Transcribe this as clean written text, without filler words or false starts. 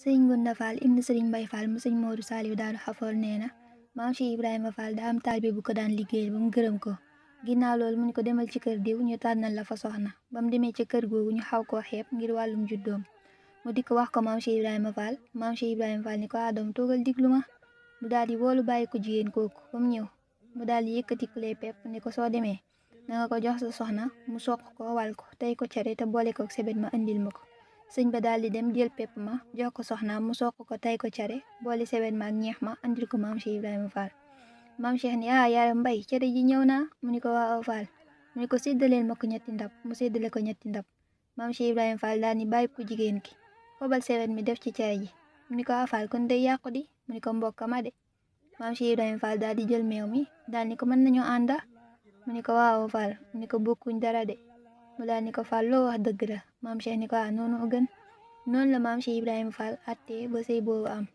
sëriñ Ngounda Fall ibnu sëriñ Mbay Fall mu sëriñ Moodu Saaliw Daaru Xafoor nee na maam Cheikh Ibrahima Fall daa am taalibe bu ko daan liggéeyal ba mu gërëm ko. Ginnaaw loolu mu ni ko demal ci kër diw ñu tànnal la fa soxna. Ba mu demee ca kër googu ñu xaw koo xeeb ngir wàllum juddoom. Mu di ko wax ko maam Cheikh Ibrahima Fall. Maam Cheikh Ibrahima Fall ni ko doom toogal diglu ma. Mu daal di woolu bàyyi ko jigéen kooku ba mu ñëw. Mu daal di yëkkati kuley pepp ni ko soo demee na nga ko jox sa soxna mu soq ko wal ko tey ko cere te boole ko sebet ma indil ma ko. Sëñ ba daal di dem jël pepp ma jox ko soxnaam mu soq ko tey ko cere boole sebet ma ak ñeex ma andil ko maam Cheikh Ibrahima Fall. Maam Cheikh ni yaaram mbay cere ji ñëw naa mu ni ko waaw Fall mu ni ko séddaleel ma ko ñetti ndab mu séddale ko ñetti ndab. Maam Cheikh Ibrahima Fall daal ni bàyyi ko jigéen ki fobal sebet mi def ci cere ji mu ni ko Fall kon day yàqu di mu ni ko mbokk ma de. Maam Cheikh Ibrahima Fall daal di jël meew mi daal ni ko mën nañoo ànda mu ni ko waaw Fall mu ni ko bokkuñ dara de. Mu daal ni ko Fall loo wax dëgg la. Maam Cheikh ni ko noonu gën noonu la maam Cheikh Ibrahima Fall attee ba sëy boobu am.